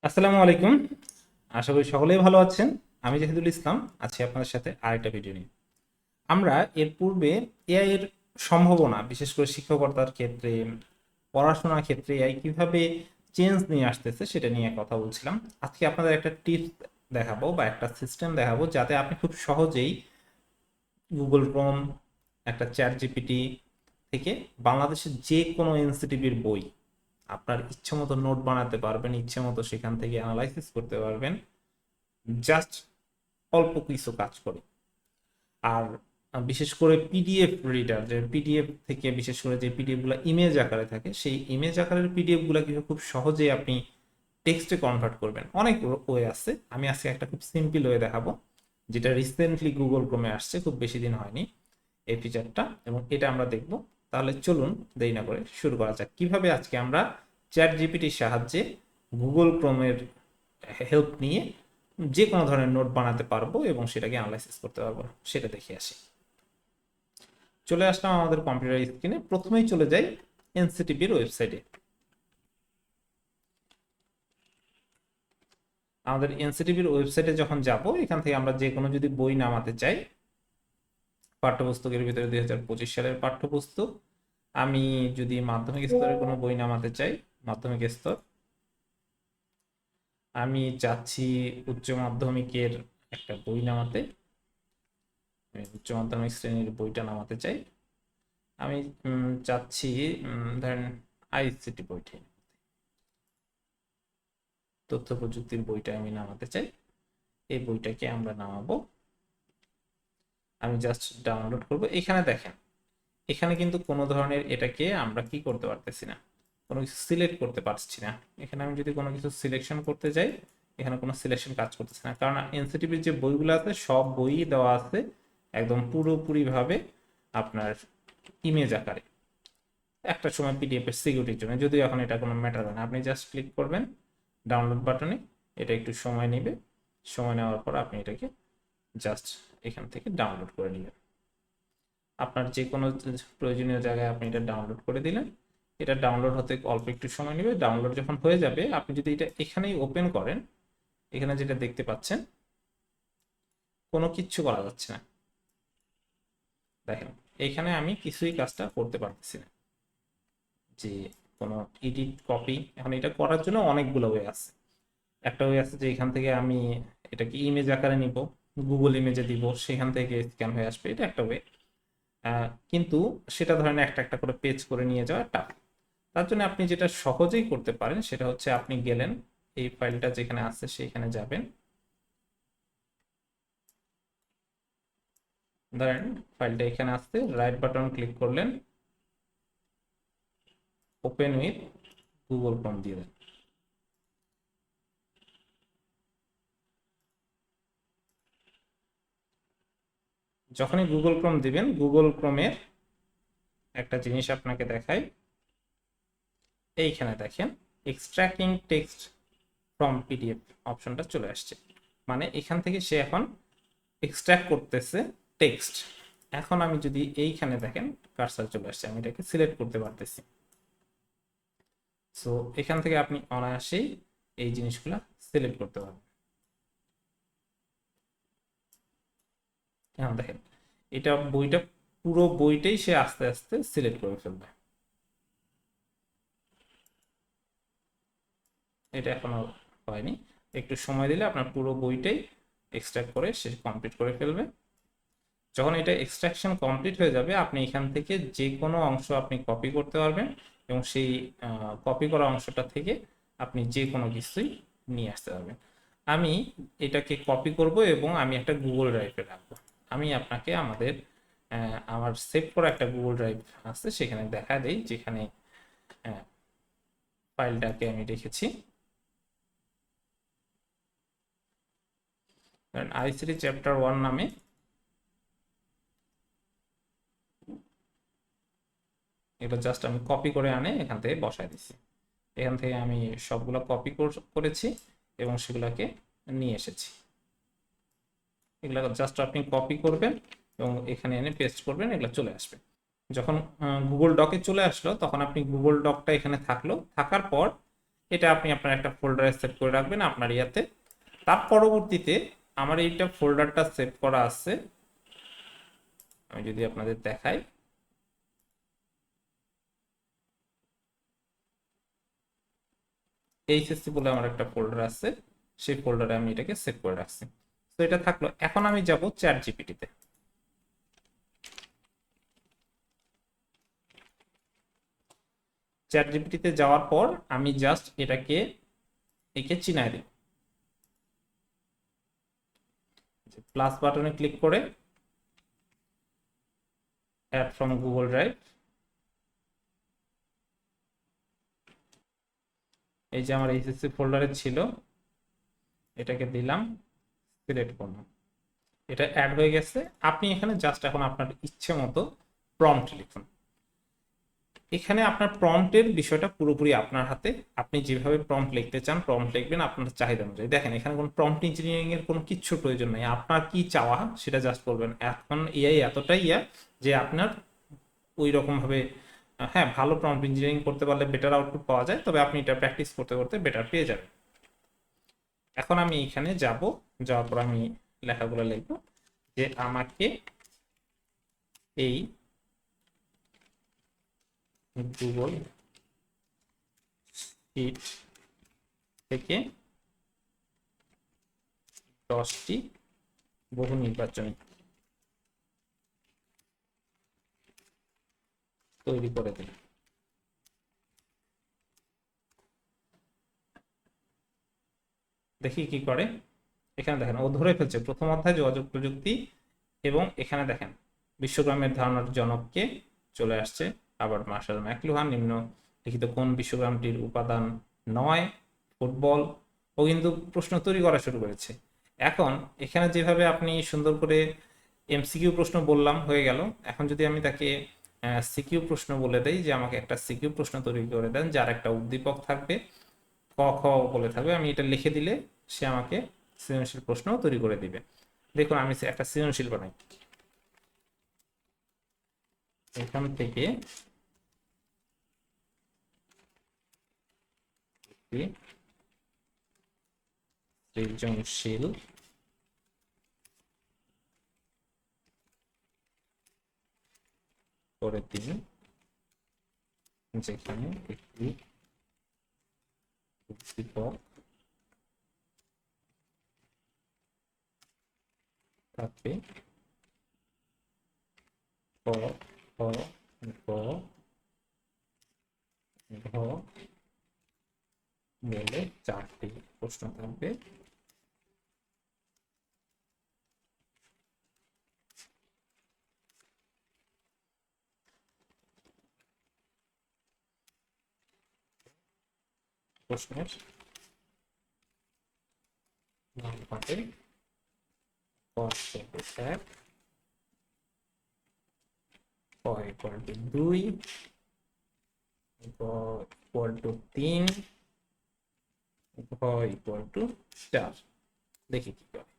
আসসালামু আলাইকুম। আশা করি সকলেই ভালো আছেন। আমি জাহিদুল ইসলাম আছি আপনাদের সাথে আরেকটা ভিডিও নিয়ে। আমরা এর পূর্বে এআই এর সম্ভাবনা, বিশেষ করে শিক্ষকতার ক্ষেত্রে, পড়াশোনার ক্ষেত্রে এআই কিভাবে চেঞ্জ নিয়ে আসতেছে সেটা নিয়ে কথা বলছিলাম। আজকে আপনাদের একটা টিপস দেখাবো বা একটা সিস্টেম দেখাবো যাতে আপনি খুব সহজেই গুগল ক্রোম, একটা চ্যাট জিপিটি থেকে বাংলাদেশের যে কোনো এনসিটিভির বই আপনার ইচ্ছে মতো নোট বানাতে পারবেন, ইচ্ছে মতো সেখান থেকে অ্যানালাইসিস করতে পারবেন, জাস্ট অল্প কিছু কাজ করে। আর বিশেষ করে পিডিএফ রিডার, যে পিডিএফ থেকে বিশেষ করে যে পিডিএফ গুলো ইমেজ আকারে থাকে, সেই ইমেজ আকারের পিডিএফ গুলো কিন্তু খুব সহজেই আপনি টেক্সটে কনভার্ট করবেন। অনেক ওয়ে আছে, আমি আজকে একটা খুব সিম্পল ওয়ে দেখাবো, যেটা রিসেন্টলি গুগল ক্রোমে আসছে, খুব বেশি দিন হয়নি এই ফিচারটা, এবং এটা আমরা দেখব। তাহলে চলুন দেরি না করে শুরু করা যাক কিভাবে আজকে আমরা চ্যাট জিপিটির সাহায্যে গুগল ক্রোমের হেল্প নিয়ে যে কোনো ধরনের নোট বানাতে পারবো এবং সেটাকে অ্যানালাইসিস করতে পারবো, সেটা দেখে আসি। চলে আসলাম আমাদের কম্পিউটার স্ক্রিনে। প্রথমেই চলে যাই এনসিটিভির ওয়েবসাইটে। আমাদের এনসিটিভির ওয়েবসাইটে যখন যাব, এখান থেকে আমরা যে কোনো যদি বই নামাতে চাই, পাঠ্যপুস্তকের ভিতরে 2025 সালের পাঠ্যপুস্তক, আমি যদি মাধ্যমিক স্তরের কোনো বই নামাতে চাই, মাধ্যমিক স্তর, আমি চাচ্ছি উচ্চ মাধ্যমিকের একটা বই নামাতে, আমি উচ্চ মাধ্যমিক শ্রেণীর বইটা নামাতে চাই, আমি চাচ্ছি ধরেন আইসিটি বইটি, তথ্য প্রযুক্তির বইটা আমি নামাতে চাই। এই বইটাকে আমরা নামাবো, আমি জাস্ট ডাউনলোড করব। এখানে দেখেন, এখানে কিন্তু কোনো ধরনের এটাকে আমরা কি করতে পারতেছি না, কোনো কিছু সিলেক্ট করতে পারছি না। এখানে আমি যদি কোনো কিছু সিলেকশন করতে যাই, এখানে কোনো সিলেকশন কাজ করতেছে না, কারণ এনসিটিভির যে বইগুলো আছে সব বই দেওয়া আছে একদম পুরোপুরিভাবে আপনার ইমেজ আকারে, একটা সময় পিডিএফ এর সিকিউরিটির জন্য, যদিও এখন এটা কোনো ম্যাটার হয় না। আপনি জাস্ট ক্লিক করবেন ডাউনলোড বাটনে, এটা একটু সময় নেবে, সময় নেওয়ার পর আপনি এটাকে জাস্ট এখান থেকে ডাউনলোড করে নেবেন। আপনার যে কোনো প্রয়োজনীয় জায়গায় আপনি এটা ডাউনলোড করে দিলেন। এটা ডাউনলোড হতে অল্প একটু সময় নেবে। ডাউনলোড যখন হয়ে যাবে, আপনি যদি এটা এখানেই ওপেন করেন, এখানে যেটা দেখতে পাচ্ছেন কোনো কিচ্ছু করা যাচ্ছে না। দেখেন, এখানে আমি কিছুই কাজটা করতে পারতেছি না, যে কোনো এডিট কপি। এখন এটা করার জন্য অনেকগুলো ওয়ে আছে। একটা ওয়ে আছে যে এখান থেকে আমি এটাকে ইমেজ আকারে নিব, গুগল ইমেজে দিব, সেখান থেকে স্ক্যান হয়ে আসবে, এটা একটা ওয়ে। কিন্তু সেটা ধরেন একটা একটা করে পেজ করে নিয়ে যাওয়া টাফ। তার জন্য আপনি যেটা সহজেই করতে পারেন সেটা হচ্ছে, আপনি গেলেন এই ফাইলটা যেখানে আছে সেখানে যাবেন, ধরেন ফাইলটা এখানে আসতে রাইট বাটন ক্লিক করলেন, ওপেন উইথ গুগল ক্রোম দিয়ে দেন। যখনই গুগল ক্রোম দিবেন, গুগল ক্রোমের একটা জিনিস আপনাকে দেখাই, এইখানে দেখেন এক্সট্রাক্টিং টেক্সট ফ্রম পিডিএফ অপশনটা চলে আসছে। মানে এখান থেকে সে এখন এক্সট্রাক্ট করতেছে টেক্সট। এখন আমি যদি এইখানে দেখেন কার্সার চলে আসছে, আমি এটাকে সিলেক্ট করতে পারতেছি। সো এখান থেকে আপনি অনায়াসেই এই জিনিসগুলো সিলেক্ট করতে পারবেন। এখন দেখেন, এটা বইটা, পুরো বইটাই সে আস্তে আস্তে সিলেক্ট করে ফেলবে। এটা এখনো হয়নি, একটু সময় দিলে আপনার পুরো বইটাই এক্সট্রাক্ট করে সে কমপ্লিট করে ফেলবে। যখন এটা এক্সট্রাকশন কমপ্লিট হয়ে যাবে, আপনি এখান থেকে যে কোনো অংশ আপনি কপি করতে পারবেন, এবং সেই কপি করা অংশটা থেকে আপনি যে কোনো কিছুই নিয়ে আসতে পারবেন। আমি এটাকে কপি করব এবং আমি একটা গুগল ড্রাইভে রাখবো। আমি আপনাকে আমার সেভ করা একটা গুগল ড্রাইভ আছে, সেখানে দেখা দেই, যেখানে ফাইলটাকে আমি রেখেছি। আইসিটি চ্যাপ্টার 1 নামে এটা জাস্ট আমি কপি করে আনে এখান থেকে বসাই দিচ্ছি। এখান থেকে আমি সবগুলো কপি করেছি এবং সেগুলোকে নিয়ে এসেছি। এগুলো জাস্ট আপনি কপি করবেন এবং এখানে এনে পেস্ট করবেন, এগুলো চলে আসবে। যখন গুগল ডকে চলে আসলো, তখন আপনি গুগল ডকটা এখানে থাকলো, থাকার পর এটা আপনি আপনার একটা ফোল্ডারে সেভ করে রাখবেন আপনার ইয়াতে। তার পরবর্তীতে আমার এইটা ফোল্ডারটা সেভ করা আছে, আমি যদি আপনাদের দেখাই, এইচএসসি বলে আমার একটা ফোল্ডার আছে, সেই ফোল্ডারে আমি এটাকে সেভ করে রাখছি। তো এটা থাকলো। এখন আমি যাব চ্যাট জিপিটিতে। চ্যাট জিপিটিতে যাওয়ার পর আমি জাস্ট এটাকে একে চিনাই দিই, প্লাস বাটনে ক্লিক করে অ্যাড ফ্রম গুগল ড্রাইভ, এই যে আমার এইচএসসি ফোল্ডারে ছিল, এটাকে দিলাম, সিলেক্ট করলাম, এটা অ্যাড হয়ে গেছে। আপনি এখানে জাস্ট এখন আপনার ইচ্ছে মতো প্রম্পট লিখুন। এখানে আপনার প্রম্পটের বিষয়টা পুরোপুরি আপনার হাতে, আপনি যেভাবে প্রম্পট লিখতে চান প্রম্পট লিখবেন আপনার চাহিদা অনুযায়ী। দেখেন এখানে কোনো প্রম্পট ইঞ্জিনিয়ারিং এর কোনো কিচ্ছু প্রয়োজন নেই, আপনার কি চাওয়া সেটা জাস্ট করবেন। এখন এআই এতটাই যে আপনার ওই রকম ভাবে, হ্যাঁ ভালো প্রম্পট ইঞ্জিনিয়ারিং করতে পারলে বেটার আউটপুট পাওয়া যায়, তবে আপনি এটা প্র্যাকটিস করতে করতে বেটার পেয়ে যাবেন। এখন আমি এখানে যাব, যাওয়ার পর আমি লেখাগুলো লিখবো যে আমাকে এই গুগল শিট থেকে 10টি বহু নির্বাচনী তৈরি করে দিন। দেখি কি করে। এখানে দেখেন ও ধরে ফেলছে প্রথম অধ্যায় যোগাযোগ প্রযুক্তি, এবং এখানে দেখেন বিশ্বগ্রামের ধারণার জনককে চলে আসছে। আবার মার্শাল ম্যাকলুহান নিম্নলিখিত কোন বিশ্বগ্রামটির উপাদান নয়? ফুটবল। ও কিন্তু প্রশ্ন তৈরি করা শুরু করেছে। এখন এখানে যেভাবে আপনি সুন্দর করে এমসিকিউ প্রশ্ন বললাম হয়ে গেল, এখন যদি আমি তাকে সিকিউ প্রশ্ন বলে দেই যে আমাকে একটা সিকিউ প্রশ্ন তৈরি করে দেন যার একটা উদ্দীপক থাকবে, ক খ বলে থাকবে, আমি এটা লিখে দিলে সে আমাকে সৃজনশীল প্রশ্ন তৈরি করে দিবে। দেখুন আমি একটা সৃজনশীল বানাই, এখান থেকে সৃজনশীল করে দিন যেখানে একটি উদ্দীপক থাকবে, ক খ গ ঘ বলে 4টি প্রশ্ন থাকবে। প্রশ্নের নাম হবে ক = 1, ক = 2, গ = 3, ঘ = 4। দেখি কি করে।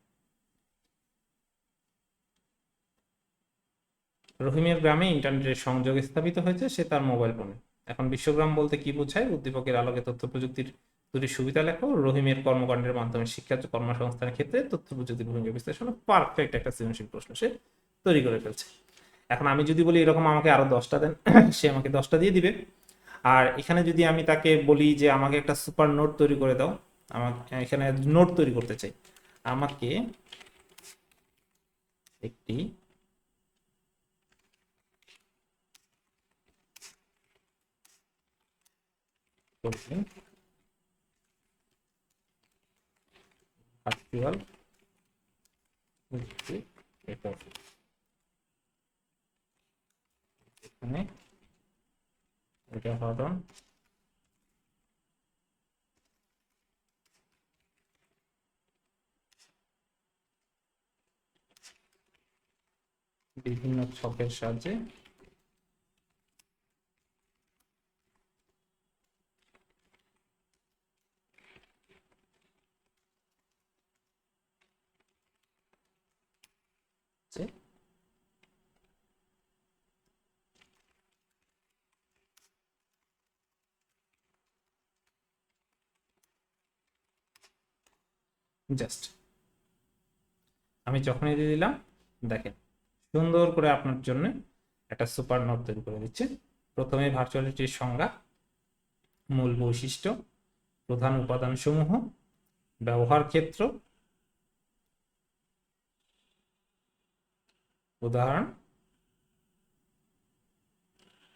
রহিমের গ্রামে ইন্টারনেটের সংযোগ স্থাপিত হয়েছে সে তার মোবাইল ফোনে। এখন বিশ্বগ্রাম বলতে কি বোঝায়? উদ্দীপকের আলোকে তথ্য প্রযুক্তির দুটি সুবিধা লেখো। রহিমের কর্মকাণ্ডের মাধ্যমে শিক্ষা কর্মসংস্থানের ক্ষেত্রে তথ্য প্রযুক্তির ভূমিকা বিশ্লেষণ। পারফেক্ট একটা সৃজনশীল প্রশ্ন সে তৈরি করে ফেলছে। এখন আমি যদি বলি এরকম আমাকে আরো 10টা দেন, সে আমাকে 10টা দিয়ে দিবে। আর এখানে যদি আমি তাকে বলি যে আমাকে একটা সুপার নোট তৈরি করে দাও, আমাকে এখানে নোট তৈরি করতে চাই, আমাকে একটি ভার্চুয়াল এখানে উদাহরণ বিভিন্ন ছকের সাহায্যে জাস্ট আমি যখনই দিয়ে দিলাম, দেখেন সুন্দর করে আপনার জন্য একটা সুপার নোট তৈরি করে দিচ্ছে। প্রথমে ভার্চুয়ালিটির সংজ্ঞা, মূল বৈশিষ্ট্য, প্রধান উপাদানসমূহ, ব্যবহার ক্ষেত্র, উদাহরণ,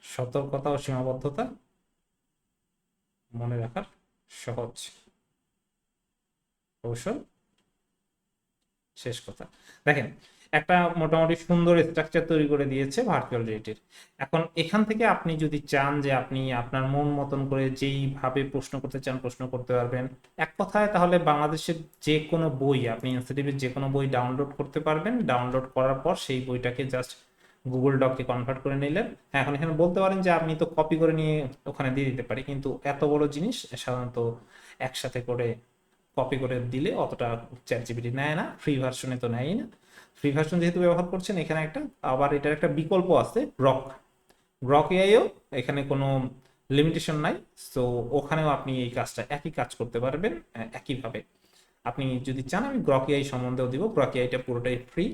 সতর্কতা ও সীমাবদ্ধতা, মনে রাখার সহজ কৌশল, শেষ কথা। দেখেন একটা মোটামুটি সুন্দর স্ট্রাকচার তৈরি করে দিয়েছে ভার্চুয়াল রিয়েলিটির। এখন এখান থেকে আপনি যদি চান যে আপনি আপনার মন মতন করে যেইভাবে প্রশ্ন করতে চান প্রশ্ন করতে পারবেন। এক কথায় তাহলে বাংলাদেশের যে কোনো বই, আপনি এনসিটিভির যে কোনো বই ডাউনলোড করতে পারবেন। ডাউনলোড করার পর সেই বইটাকে জাস্ট গুগল ডকে কনভার্ট করে নিলেন। হ্যাঁ, এখন এখানে বলতে পারেন যে আমি তো কপি করে নিয়ে ওখানে দিয়ে দিতে পারি, কিন্তু এত বড় জিনিস সাধারণত একসাথে করে কপি করে দিলে অতটা চ্যাট জিপিটি নেয় না, ফ্রি ভার্সনে তো নেয়ই না। ফ্রি ভার্সন যেহেতু ব্যবহার করছেন, এখানে একটা আবার এটার একটা বিকল্প আছে, গ্রক। গ্রক এআইও এখানে কোনো লিমিটেশন নাই। সো ওখানেও আপনি এই কাজটা একই কাজ করতে পারবেন একইভাবে। আপনি যদি চান আমি গ্রক এআই সম্বন্ধেও দিব, গ্রক এআইটা পুরোটাই ফ্রি।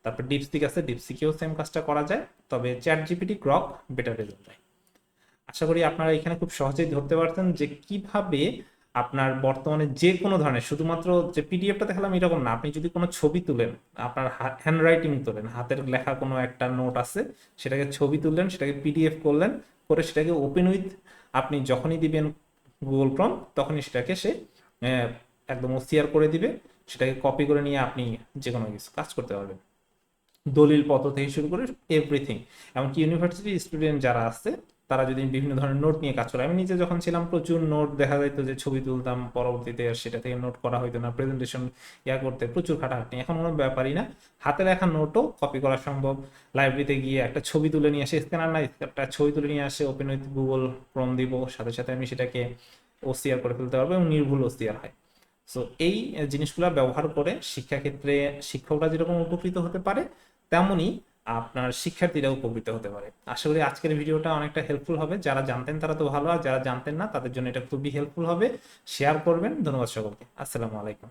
তারপর ডিপসিক আছে, ডিপসিকেও সেম কাজটা করা যায়, তবে chat GPT Grok better result দেয়। আশা করি আপনারা এখানে খুব সহজেই ধরতে পারতেন যে কিভাবে আপনার বর্তমানে যে কোনো ধরনের, শুধুমাত্র যে পিডিএফটা দেখালাম এরকম না, আপনি যদি কোনো ছবি তুলেন, আপনার হ্যান্ড রাইটিং তোলেন, হাতের লেখা কোনো একটা নোট আছে, সেটাকে ছবি তুললেন, সেটাকে পিডিএফ করলেন, করে সেটাকে ওপেন উইথ আপনি যখনই দিবেন গুগল ক্রোম, তখনই সেটাকে সে একদম ওসিআর করে দিবে। সেটাকে কপি করে নিয়ে আপনি যে কোনো কিছু কাজ করতে পারবেন, দলিল পত্র থেকে শুরু করে এভরিথিং। এমনকি ইউনিভার্সিটি স্টুডেন্ট যারা আছে তারা যদি বিভিন্ন ধরনের নোট নিয়ে কাজ করে, আমি নিজে যখন ছিলাম প্রচুর নোট দেখা যাইতো যে ছবি তুলতাম, পরবর্তীতে আর সেটা থেকে নোট করা হইতো না, প্রেজেন্টেশন করতে প্রচুর খাটাখাটনি। এখন কোনো ব্যাপারই না, হাতে লেখা নোটও কপি করা সম্ভব। লাইব্রেরিতে গিয়ে একটা ছবি তুলে নিয়ে আসে, স্ক্যানার না, একটা ছবি তুলে নিয়ে আসে, ওপেন উইথ গুগল ক্রোম দিব, সাথে সাথে আমি সেটাকে ওসিআর করে ফেলতে পারবো এবং নির্ভুল ওসিআর হয়। সো এই জিনিসগুলো ব্যবহার করে শিক্ষাক্ষেত্রে শিক্ষকরা যেরকম উপকৃত হতে পারে, তেমনি আপনার শিক্ষার্থীরা উপকৃত হতে পারে। আশা করি আজকের ভিডিওটা অনেকটা হেল্পফুল হবে। যারা জানতেন তারা তো ভালো, আর যারা জানতেন না তাদের জন্য এটা খুবই হেল্পফুল হবে। শেয়ার করবেন। ধন্যবাদ সকলকে। আসসালামু আলাইকুম।